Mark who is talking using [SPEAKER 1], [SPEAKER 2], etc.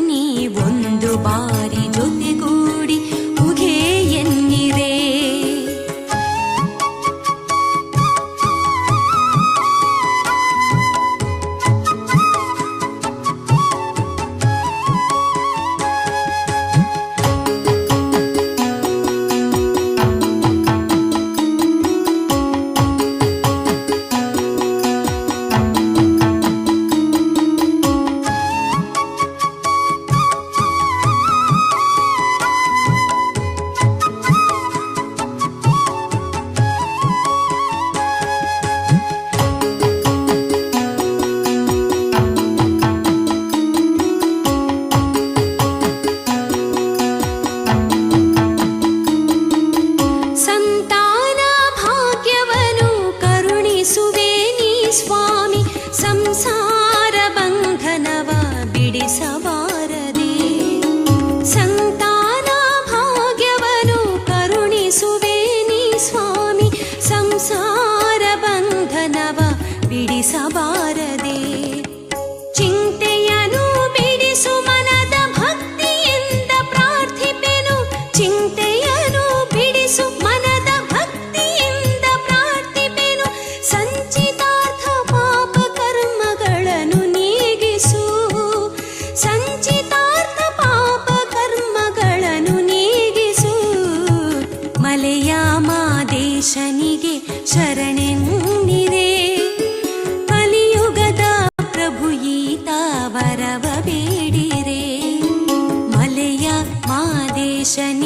[SPEAKER 1] ಬನ್ನಿ ಒಂದು ಬಾರಿ ಜೊತೆಗೂಡಿ ಉಘೆ ಎನ್ನಿರೆ. ಸಂತಾನ ಭಾಗ್ಯವನ್ನು ಕರುಣಿಸುವೆ ನೀ ಸ್ವಾಮಿ, ಸಂಸಾರ ಬಂಧನವ ಬಿಡಿಸಬಾರದೆ. ಸಂತಾನ ಭಾಗ್ಯವನ್ನು ಕರುಣಿಸುವೆ ನೀ ಸ್ವಾಮಿ, ಸಂಸಾರ ಬಂಧನವ ಬಿಡಿಸಬಾರದೆ. ಚಿಂತೆಯನು ಬಿಡಿಸು ಮನದ ಭಕ್ತಿಯಿಂದ ಪ್ರಾರ್ಥಿಪೆನು, ಚಿಂತೆಯನು ಬಿಡಿಸು ಮನದ ಭಕ್ತಿಯಿಂದ ಪ್ರಾರ್ಥಿಪೆನು. ಸಂಚಿತಾರ್ಥ ಪಾಪ ಕರ್ಮಗಳನ್ನು ನೀಗಿಸು, ಸಂಚಿತಾರ್ಥ ಪಾಪ ಕರ್ಮಗಳನ್ನು ನೀಗಿಸು. ಮಲೆಯ ಮಾದೇಶನಿಗೆ ಶರಣೆನ್ನಿರೆ, ಕಲಿಯುಗದ ಪ್ರಭು ಈತ ವರವ ಬೇಡಿರೆ. ಮಲೆಯ ಮಾದೇಶನಿ